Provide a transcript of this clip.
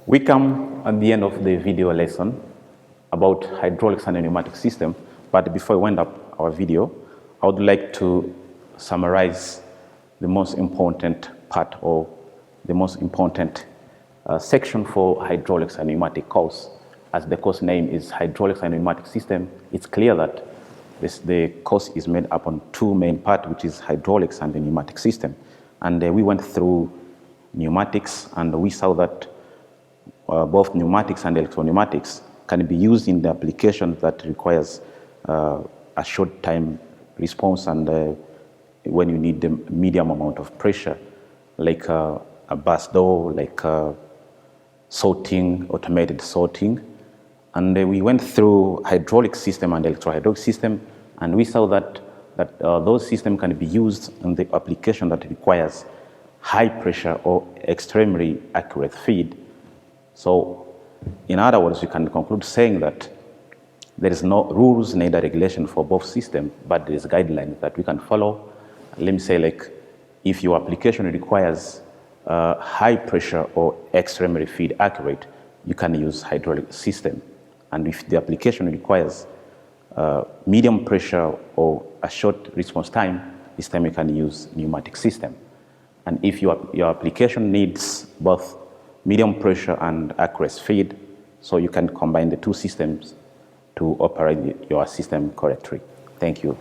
We come at the end of the video lesson about hydraulics and pneumatic system, but before we wind up our video, I would like to summarize the most important part or the most important section for hydraulics and pneumatic course. As the course name is hydraulics and pneumatic system, it's clear that the course is made up on two main parts, which is hydraulics and the pneumatic system. And we went through pneumatics, and we saw that both pneumatics and electro-pneumatics can be used in the application that requires a short time response and when you need the medium amount of pressure, like a bus door, like sorting, automated sorting. And we went through hydraulic system and electro-hydraulic system, and we saw that those systems can be used in the application that requires high pressure or extremely accurate feed. So, in other words, we can conclude saying that there is no rules, neither regulation for both systems, but there is guidelines that we can follow. Let me say, like, if your application requires high pressure or extremely feed accurate, you can use hydraulic system. And if the application requires medium pressure or a short response time, this time you can use pneumatic system. And if your application needs both medium pressure and accurate feed, so you can combine the two systems to operate your system correctly. Thank you.